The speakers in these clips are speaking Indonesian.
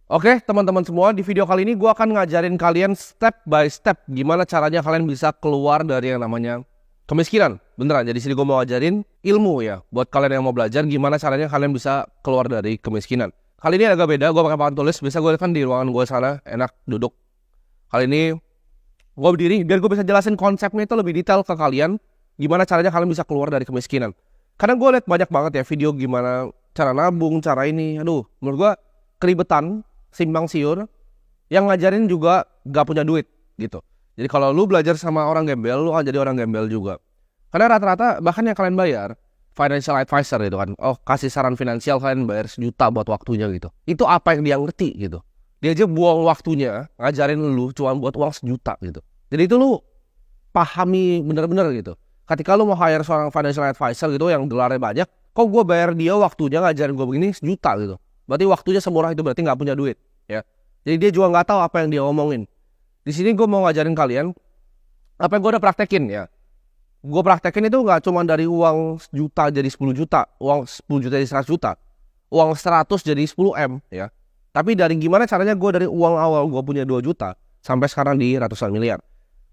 Oke, teman-teman semua, di video kali ini gue akan ngajarin kalian step by step gimana caranya kalian bisa keluar dari yang namanya kemiskinan. Beneran, jadi sini gue mau ngajarin ilmu ya, buat kalian yang mau belajar gimana caranya kalian bisa keluar dari kemiskinan. Kali ini agak beda, gue pakai papan tulis, biasa gue kan di ruangan gue sana, enak duduk. Kali ini gue berdiri, biar gue bisa jelasin konsepnya itu lebih detail ke kalian, gimana caranya kalian bisa keluar dari kemiskinan. Karena gue liat banyak banget ya video gimana cara nabung, cara ini, aduh, menurut gue keribetan, simpang siur, yang ngajarin juga gak punya duit gitu. Jadi kalau lu belajar sama orang gembel, lu akan jadi orang gembel juga. Karena rata-rata bahkan yang kalian bayar financial advisor gitu kan, oh kasih saran finansial kalian bayar 1 juta buat waktunya gitu. Itu apa yang dia ngerti gitu. Dia aja buang waktunya ngajarin lu cuma buat uang 1 juta gitu. Jadi itu lu pahami bener-bener gitu. Ketika lu mau hire seorang financial advisor gitu yang dolarnya banyak, kok gue bayar dia waktunya ngajarin gue begini 1 juta gitu. Berarti waktunya semurah itu berarti nggak punya duit ya. Jadi dia juga nggak tahu apa yang dia omongin. Di sini gue mau ngajarin kalian apa yang gue udah praktekin ya. Gue praktekin itu nggak cuma dari uang 1 juta jadi 10 juta, uang 10 juta jadi 100 juta, uang 100 jadi 10 M ya. Tapi dari gimana caranya gue dari uang awal gue punya 2 juta sampai sekarang di ratusan miliar.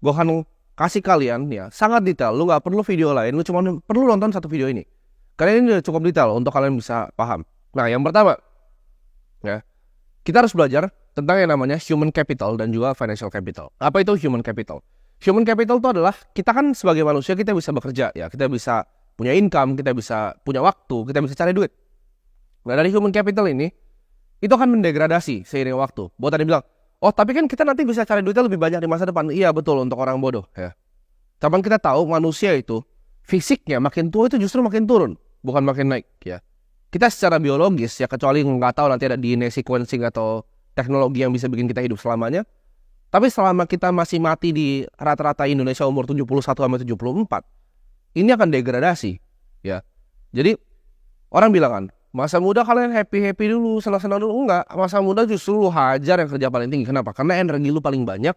Gue akan kasih kalian ya sangat detail. Lu nggak perlu video lain, lu cuma perlu nonton satu video ini. Karena ini udah cukup detail untuk kalian bisa paham. Nah yang pertama ya, kita harus belajar tentang yang namanya human capital dan juga financial capital. Apa itu human capital? Human capital itu adalah kita kan sebagai manusia kita bisa bekerja ya, kita bisa punya income, kita bisa punya waktu, kita bisa cari duit. Nah dari human capital ini itu akan mendegradasi seiring waktu. Buat tadi bilang, oh tapi kan kita nanti bisa cari duitnya lebih banyak di masa depan. Iya betul untuk orang bodoh ya. Tapi kita tahu manusia itu fisiknya makin tua itu justru makin turun, bukan makin naik ya. Kita secara biologis ya, kecuali nggak tahu nanti ada DNA sequencing atau teknologi yang bisa bikin kita hidup selamanya. Tapi selama kita masih mati di rata-rata Indonesia umur 71-74, ini akan degradasi ya. Jadi orang bilang kan, masa muda kalian happy-happy dulu, senang-senang dulu. Enggak, masa muda justru lu hajar yang kerja paling tinggi. Kenapa? Karena energi lu paling banyak.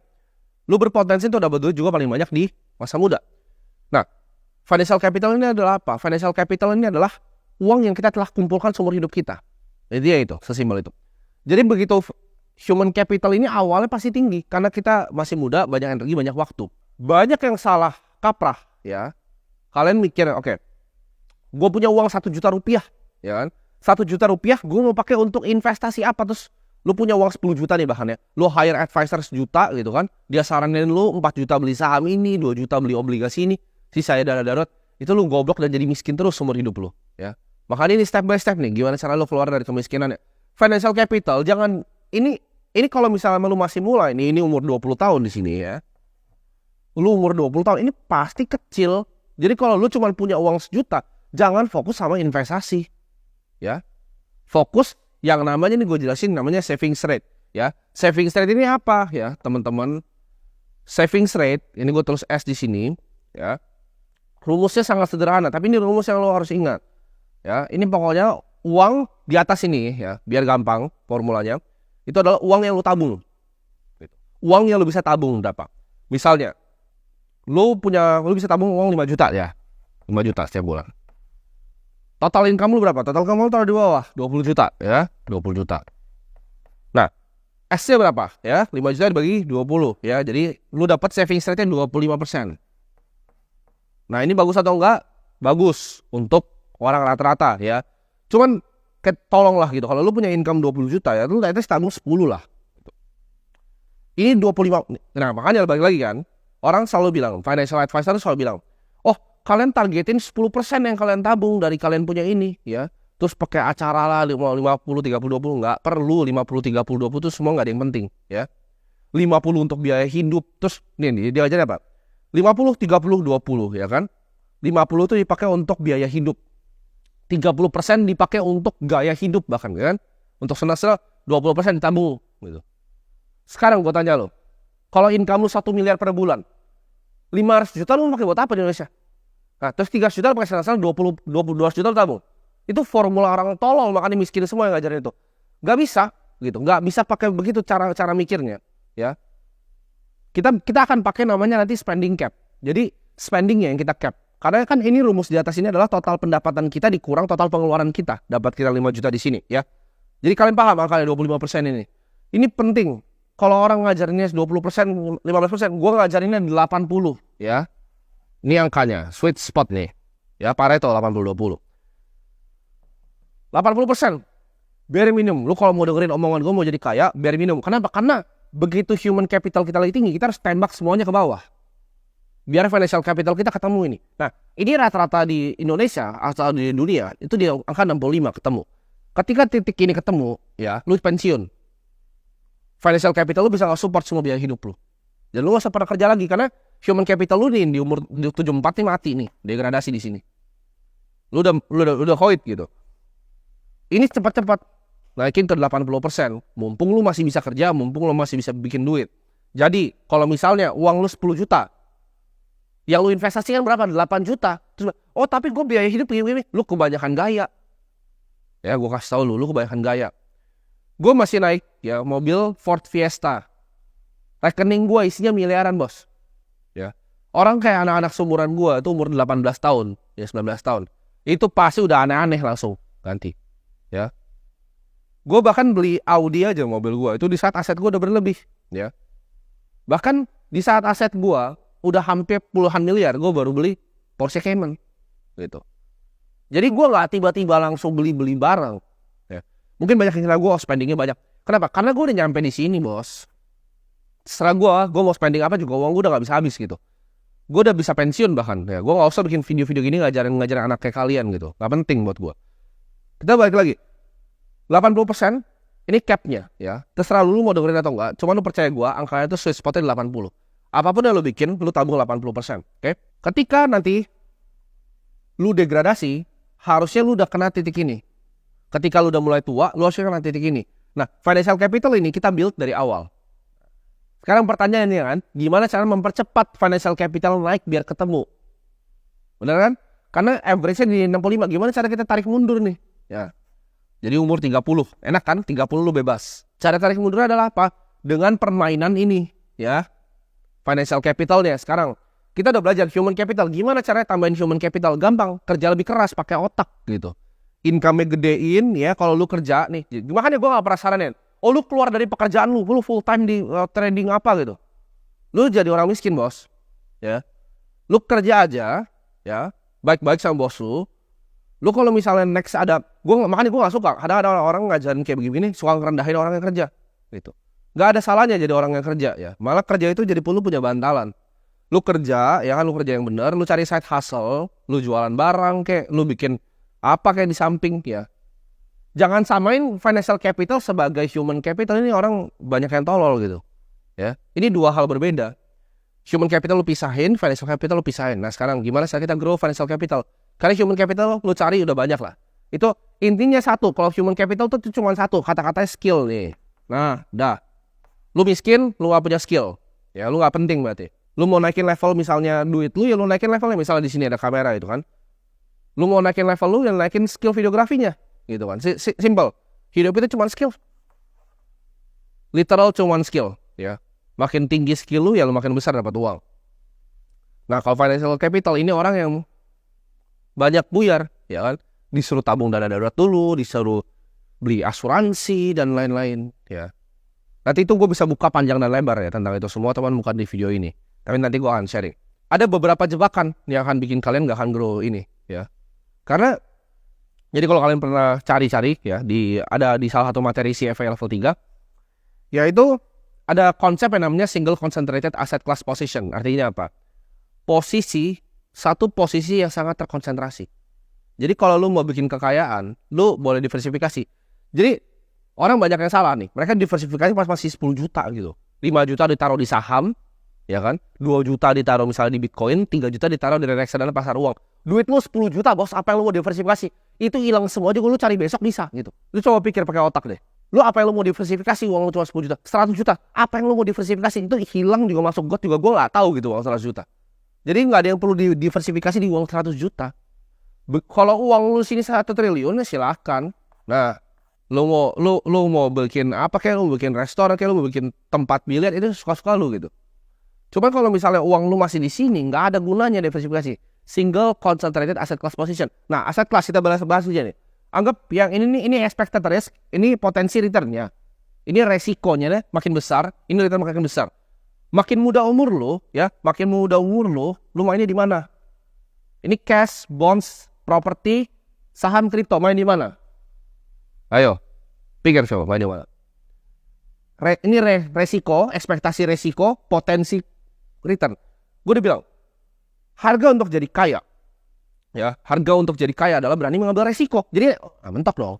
Lu berpotensi untuk dapat duit juga paling banyak di masa muda. Nah, financial capital ini adalah apa? Financial capital ini adalah uang yang kita telah kumpulkan seumur hidup kita. Jadi ya itu, sesimpel itu. Jadi begitu human capital ini awalnya pasti tinggi. Karena kita masih muda, banyak energi, banyak waktu. Banyak yang salah kaprah ya. Kalian mikir, oke, gue punya uang 1 juta rupiah. Ya kan? 1 juta rupiah gue mau pakai untuk investasi apa? Terus lu punya uang 10 juta nih bahkan ya. Lu hire advisor 1 juta gitu kan. Dia saranin lu 4 juta beli saham ini, 2 juta beli obligasi ini. Sisanya dana darurat. Itu lu goblok dan jadi miskin terus seumur hidup lu ya. Makanya ini step by step nih, gimana cara lo keluar dari kemiskinan ya. Financial capital, jangan, ini kalau misalnya lo masih mulai, ini umur 20 tahun di sini ya. Lo umur 20 tahun, ini pasti kecil. Jadi kalau lo cuma punya uang 1 juta, jangan fokus sama investasi. Ya. Fokus yang namanya, ini gue jelasin, namanya savings rate. Ya. Savings rate ini apa ya teman-teman? Savings rate, ini gue tulis S di sini. Ya. Rumusnya sangat sederhana, tapi ini rumus yang lo harus ingat. Ya, ini pokoknya uang di atas ini ya, biar gampang formulanya. Itu adalah uang yang lu tabung. Uang yang lu bisa tabung berapa? Misalnya, lu bisa tabung uang 5 juta ya. 5 juta setiap bulan. Total income lu berapa? Total income lu taruh di bawah, 20 juta ya, 20 juta. Nah, S-nya berapa ya? 5 juta dibagi 20 ya. Jadi lu dapat savings rate-nya 25%. Nah, ini bagus atau enggak? Bagus untuk orang rata-rata ya. Cuman tolonglah gitu. Kalau lu punya income 20 juta ya, lu ternyata tabung 10 lah. Ini 25. Nah makanya balik lagi kan. Orang selalu bilang, financial advisor selalu bilang, oh kalian targetin 10% yang kalian tabung dari kalian punya ini ya. Terus pakai acara lah 50, 30, 20. Nggak perlu 50, 30, 20 itu semua nggak ada yang penting ya. 50 untuk biaya hidup. Terus nih dia aja apa? 50, 30, 20 ya kan. 50 itu dipakai untuk biaya hidup. 30% dipakai untuk gaya hidup bahkan kan. Untuk senasel 20% ditabung gitu. Sekarang gue tanya lo, kalau income lu 1 miliar per bulan, 500 juta lu pakai buat apa di Indonesia? Nah, terus 3 juta pakai senasel 22 juta lu tabung. Itu formula orang tolol, makanya miskin semua yang ngajarin itu. Gak bisa gitu, gak bisa pakai begitu cara mikirnya ya. Kita akan pakai namanya nanti spending cap. Jadi spendingnya yang kita cap. Karena kan ini rumus di atas ini adalah total pendapatan kita dikurang total pengeluaran kita. Dapat kita 5 juta di sini ya. Jadi kalian paham angkanya 25% ini. Ini penting. Kalau orang ngajarinnya 20%, 15%, gue ngajarinnya 80 ya. Ini angkanya, sweet spot nih. Ya, Pareto 80-20. 80%. Bare minimum. Lu kalau mau dengerin omongan gue mau jadi kaya, bare minimum. Kenapa? Karena begitu human capital kita lagi tinggi, kita harus tembak semuanya ke bawah. Biar financial capital kita ketemu ini. Nah, ini rata-rata di Indonesia atau di dunia itu di angka 65 ketemu. Ketika titik ini ketemu, ya, lu pensiun. Financial capital lu bisa nggak support semua biaya hidup lu. Dan lu nggak usah pernah kerja lagi karena human capital lu nih di umur 74 nih mati nih, degradasi di sini. Lu udah koit gitu. Ini cepat-cepat naikin ke 80%. Mumpung lu masih bisa kerja, mumpung lu masih bisa bikin duit. Jadi, kalau misalnya uang lu 10 juta, yang lu investasikan berapa? 8 juta. Terus, oh tapi gue biaya hidup gini. Lu kebanyakan gaya. Ya, gue kasih tau lu kebanyakan gaya. Gue masih naik ya mobil Ford Fiesta. Rekening gue isinya miliaran, bos. Ya. Orang kayak anak-anak seumuran gue itu umur 18 tahun, ya 19 tahun. Itu pasti udah aneh-aneh langsung ganti. Ya. Gue bahkan beli Audi aja mobil gue itu di saat aset gue udah berlebih, ya. Bahkan di saat aset gue udah hampir puluhan miliar, gue baru beli Porsche Cayman gitu. Jadi gue nggak tiba-tiba langsung beli barang. Ya. Mungkin banyak yang kira gue spendingnya banyak. Kenapa? Karena gue udah nyampe di sini, bos. Terserah gue mau spending apa juga uang gue udah nggak bisa habis gitu. Gue udah bisa pensiun bahkan. Ya, gue nggak usah bikin video-video gini ngajarin anak kayak kalian gitu. Gak penting buat gue. Kita balik lagi. 80% ini capnya ya. Terserah lu mau dengerin atau enggak. Cuma lu percaya gue, angkanya itu sweet spotnya 80. Apapun yang lu bikin, lu tabung 80%. Oke? Ketika nanti lu degradasi, harusnya lu udah kena titik ini. Ketika lu udah mulai tua, lu harusnya kena titik ini. Nah, financial capital ini kita build dari awal. Sekarang pertanyaannya kan, gimana cara mempercepat financial capital naik biar ketemu? Benar kan? Karena average-nya di 65. Gimana cara kita tarik mundur nih? Ya. Jadi umur 30. Enak kan? 30 lu bebas. Cara tarik mundur adalah apa? Dengan permainan ini, ya. Financial capitalnya sekarang. Kita udah belajar human capital. Gimana caranya tambahin human capital? Gampang. Kerja lebih keras, pakai otak gitu. Income-nya gedein, ya. Kalau lu kerja nih. Makanya gue gak pernah saranin. Oh, lu keluar dari pekerjaan lu full time di trading apa gitu. Lu jadi orang miskin, bos. Ya. Lu kerja aja, ya. Baik-baik sama bos lu. Lu kalau misalnya next ada, makanya gue gak suka. Ada orang ngajarin kayak begini, suka ngerendahin orang yang kerja, gitu. Gak ada salahnya jadi orang yang kerja, ya. Malah kerja itu jadi lu punya bantalan. Lu kerja, ya kan, lu kerja yang benar, lu cari side hustle, lu jualan barang, kayak lu bikin apa kayak di samping, ya. Jangan samain financial capital sebagai human capital. Ini orang banyak yang tolol gitu, ya. Ini dua hal berbeda. Human capital lu pisahin, financial capital lu pisahin. Nah sekarang gimana cara kita grow financial capital? Karena human capital lu cari udah banyak lah. Itu intinya satu. Kalau human capital itu cuma satu. Kata-katanya skill nih. Nah dah. Lu miskin, lu gak punya skill. Ya lu gak penting berarti. Lu mau naikin level misalnya duit lu, ya lu naikin levelnya. Misalnya di sini ada kamera itu kan. Lu mau naikin level lu, ya naikin skill videografinya. Gitu kan. Simple. Hidup itu cuma skill. Literal cuma skill. Ya. Makin tinggi skill lu, ya lu makin besar dapat uang. Nah kalau financial capital ini orang yang banyak buyar, ya kan, disuruh tabung dana darurat dulu, disuruh beli asuransi dan lain-lain, ya. Nanti itu gue bisa buka panjang dan lebar ya tentang itu semua, teman, bukan di video ini. Tapi nanti gue akan sharing. Ada beberapa jebakan yang akan bikin kalian gak akan grow ini, ya. Karena jadi kalau kalian pernah cari-cari ya ada di salah satu materi CFA level 3, yaitu ada konsep yang namanya single concentrated asset class position. Artinya apa? Satu posisi yang sangat terkonsentrasi. Jadi kalau lu mau bikin kekayaan, lu boleh diversifikasi. Jadi orang banyak yang salah nih. Mereka diversifikasi pas masih 10 juta gitu. 5 juta ditaruh di saham, ya kan? 2 juta ditaruh misalnya di Bitcoin, 3 juta ditaruh di reksadana pasar uang. Duit lu 10 juta, bos. Apa yang lu mau diversifikasi? Itu hilang semua juga, lu cari besok bisa gitu. Lu coba pikir pakai otak deh. Lu apa yang lu mau diversifikasi, uang lu cuma 10 juta, 100 juta. Apa yang lu mau diversifikasi? Itu hilang juga masuk got juga gue gak tahu gitu uang 100 juta. Jadi gak ada yang perlu diversifikasi di uang 100 juta. Kalau uang lu sini 1 triliun ya silakan. Nah, lu mau bikin apa, kayak lu bikin restoran, kayak lu mau bikin tempat biliar, itu suka-suka lu gitu. Cuma kalau misalnya uang lu masih di sini, nggak ada gunanya diversifikasi. Single concentrated asset class position. Nah, asset class kita bahas aja nih. Anggap yang ini expected risk, ini potensi returnnya. Ini resikonya deh makin besar, ini return makin besar. Makin muda umur lo, ya, makin muda umur lo mainnya di mana? Ini cash, bonds, properti, saham, kripto, main di mana? Ayo, pikir coba, main di mana? Ini resiko, ekspektasi resiko, potensi return. Gue udah bilang, harga untuk jadi kaya, ya, harga untuk jadi kaya adalah berani mengambil resiko. Jadi, mentok dong.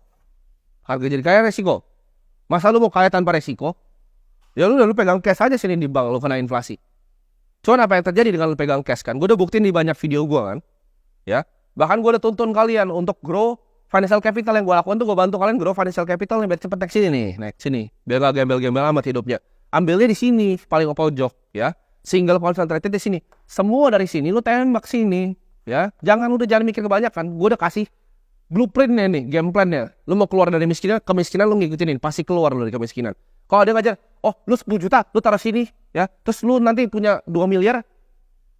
Harga jadi kaya resiko. Masa lu mau kaya tanpa resiko? Ya lu pegang cash aja sini di bank, lu kena inflasi. Cuman apa yang terjadi dengan lu pegang cash kan? Gue udah buktiin di banyak video gue kan. Ya, bahkan gue udah tuntun kalian untuk grow financial capital. Yang gue lakukan tuh gue bantu kalian grow financial capital nih biar cepet naik sini nih, naik sini. Biar gak gembel-gembel amat hidupnya. Ambilnya di sini, paling pojok ya. Single concentrated di sini. Semua dari sini lu tembak sini, ya. Jangan mikir kebanyakan. Gue udah kasih blueprintnya nih, game plannya. Lu mau keluar dari kemiskinan lu ngikutinin, pasti keluar lu dari kemiskinan. Kalau dia ngajar, oh lu 10 juta, lu taruh sini, ya. Terus lu nanti punya 2 miliar,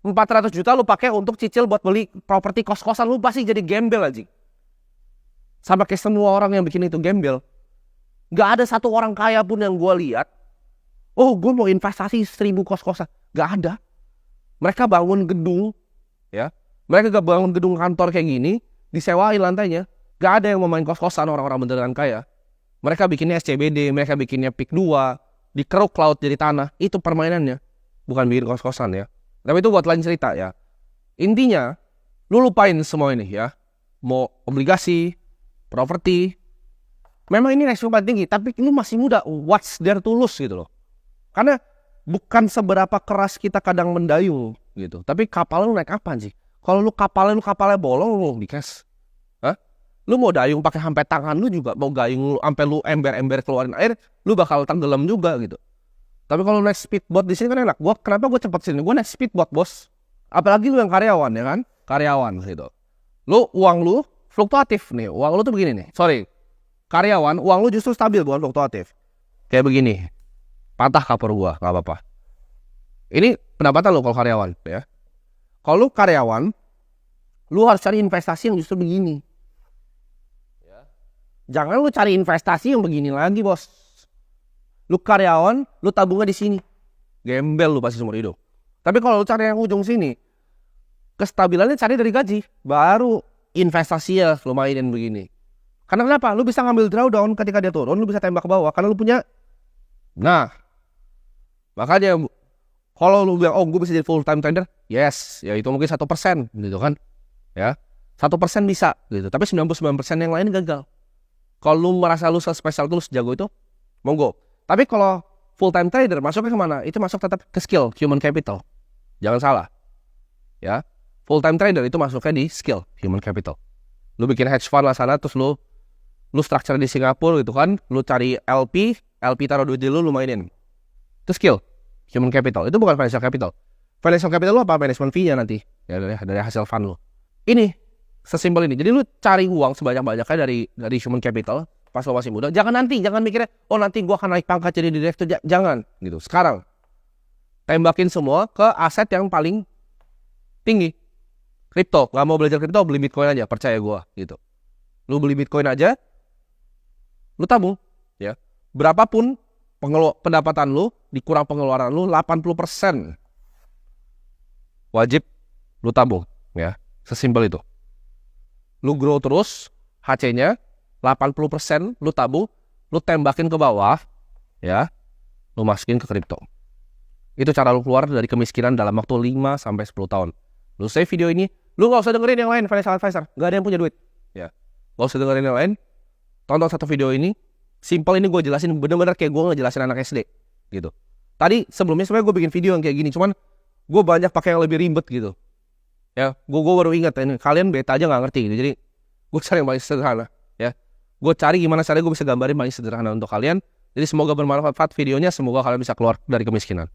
400 juta lu pakai untuk cicil buat beli properti kos-kosan, lu pasti jadi gembel aja. Sama kayak semua orang yang bikin itu gembel. Gak ada satu orang kaya pun yang gue lihat, oh gue mau investasi 1000 kos-kosan. Gak ada. Mereka bangun gedung, ya. Mereka gak bangun gedung kantor kayak gini, disewain lantainya. Gak ada yang mau main kos-kosan orang-orang beneran kaya. Mereka bikinnya SCBD, mereka bikinnya PIK 2, dikeruk laut jadi tanah. Itu permainannya. Bukan bikin kos-kosan ya. Tapi itu buat lain cerita ya. Intinya, lu lupain semua ini ya. Mau obligasi, properti. Memang ini resiko paling tinggi, tapi lu masih muda. What's there to lose gitu loh. Karena bukan seberapa keras kita kadang mendayung gitu. Tapi kapal lu naik apaan sih? Kalau lu kapalnya bolong, lu di cash. Hah? Lu mau dayung pakai sampai tangan lu juga, mau gayung lu sampai lu ember-ember keluarin air, lu bakal tenggelam juga gitu. Tapi kalau naik speedboat di sini kan enak. Kenapa gue cepet sini? Gue naik speedboat, bos. Apalagi lu yang karyawan ya kan? Karyawan gitu. Uang lu fluktuatif nih. Uang lu tuh begini nih. Sorry. Karyawan, uang lu justru stabil bukan fluktuatif. Kayak begini. Patah kapur gua, nggak apa-apa. Ini pendapatan lu kalau karyawan ya. Kalau lu karyawan, lu harus cari investasi yang justru begini. Jangan lu cari investasi yang begini lagi, bos. Lu karyawan, lu tabungnya di sini. Gembel lu pasti seumur hidup. Tapi kalau lu cari yang ujung sini, kestabilannya cari dari gaji. Baru investasi ya lu mainin begini. Karena kenapa? Lu bisa ngambil drawdown ketika dia turun, lu bisa tembak ke bawah. Karena lu punya. Nah, makanya kalau lu bilang, oh gue bisa jadi full time trader. Yes, ya itu mungkin 1% gitu kan. Ya, 1% bisa gitu. Tapi 99% yang lain gagal. Kalau lu merasa lu spesial itu, lu sejago itu, monggo. Tapi kalau full time trader masuknya kemana? Itu masuk tetap ke skill, human capital. Jangan salah. Ya, full time trader itu masuknya di skill, human capital. Lu bikin hedge fund lah sana, terus lu structure di Singapura gitu kan. Lu cari LP taruh duit di lu mainin. Itu skill, human capital. Itu bukan financial capital. Financial capital lu apa? Management fee-nya nanti. Ya dari hasil fund lu. Ini sesimpel ini. Jadi lu cari uang sebanyak-banyaknya dari human capital pas lo masih muda. Jangan mikirnya, oh nanti gua akan naik pangkat jadi direktur. Jangan gitu. Sekarang tembakin semua ke aset yang paling tinggi. Kripto. Gak mau belajar kripto, beli Bitcoin aja, percaya gua gitu. Lu beli Bitcoin aja, lu tabung ya. Berapapun pendapatan lu dikurang pengeluaran lu 80% wajib lu tabung ya. Sesimpel itu. Lu grow terus, HC-nya 80% lu tabung, lu tembakin ke bawah, ya, lu masukin ke kripto. Itu cara lu keluar dari kemiskinan dalam waktu 5-10 tahun. Lu save video ini, lu gak usah dengerin yang lain, financial advisor, gak ada yang punya duit. Ya, gak usah dengerin yang lain, tonton satu video ini, simple ini gue jelasin, bener-bener kayak gue ngejelasin anak SD, gitu. Tadi sebelumnya sebenarnya gue bikin video yang kayak gini, cuman gue banyak pakai yang lebih ribet gitu. Ya, gue baru ingat ini, kalian beta aja nggak ngerti gitu. Jadi gue cari yang paling sederhana, ya. Gue cari gimana caranya gue bisa gambarin paling sederhana untuk kalian. Jadi semoga bermanfaat videonya, semoga kalian bisa keluar dari kemiskinan.